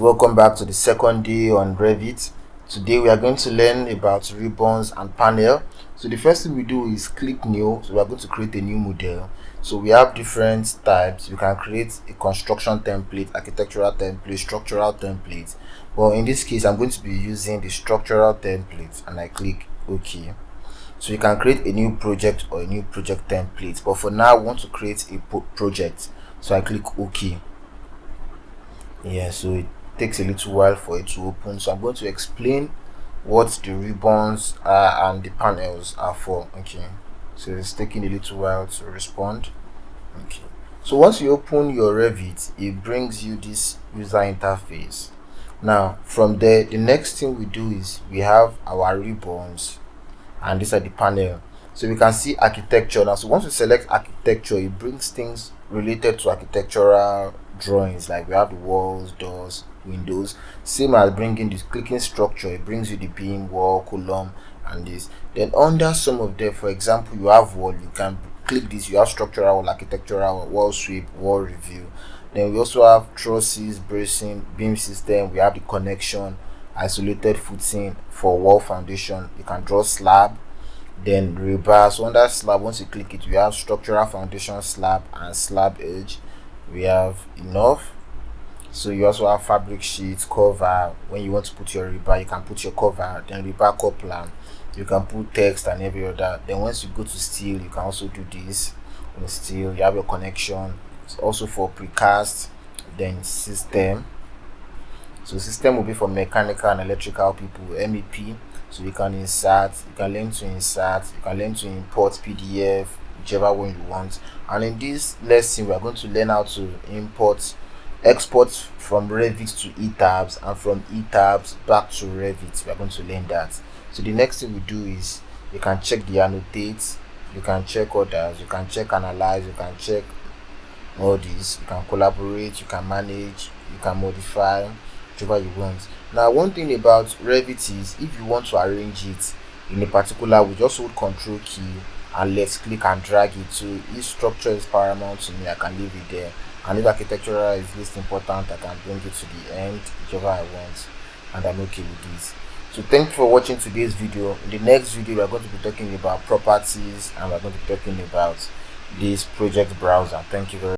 Welcome back to the second day on Revit. Today we are going to learn about ribbons and panel. So the first thing we do is click new. So we are going to create a new model. So we have different types. We can create a construction template, architectural template, structural template. Well, in this case I'm going to be using the structural template, and I click OK. So you can create a new project or a new project template, but for now I want to create a project, so I click OK. So it takes a little while for it to open. So I'm going to explain what the ribbons are and the panels are for. Okay, so it's taking a little while to respond. Okay, so once you open your Revit, it brings you this user interface. Now from there, the next thing we do is we have our ribbons, and these are the panel. So we can see architecture now. So once we select architecture, it brings things related to architectural drawings, like we have the walls, doors, windows. Same as bringing this clicking structure, it brings you the beam, wall, column, and this. Then under some of them, for example, you have wall, you can click this, you have structural wall, architectural wall sweep, wall review. Then we also have trusses, bracing, beam system. We have the connection, isolated footing for wall foundation. You can draw slab, then rebar. So under slab, once you click it, we have structural foundation slab and slab edge. We have enough. So you also have fabric sheets, cover. When you want to put your rebar, you can put your cover, then rebar coupler. You can put text and every other. Then once you go to steel, you can also do this. In steel, you have your connection. It's also for precast. Then system. So system will be for mechanical and electrical people, MEP. So you can insert, you can learn to insert, you can learn to import PDF, whichever one you want. And in this lesson, we are going to learn how to export from Revit to eTabs, and from eTabs back to Revit. We are going to learn that. So the next thing we do is you can check the annotate, you can check others, you can check analyze, you can check all these, you can collaborate, you can manage, you can modify, whichever you want. Now one thing about Revit is if you want to arrange it in a particular way, just hold Control key and let's click and drag it. So if structure is paramount to me, I can leave it there, and if architectural is least important, I can bring it to the end, whichever I want, and I'm okay with this. So thank you for watching today's video. In the next video, we are going to be talking about properties, and we're going to be talking about this project browser. Thank you very much.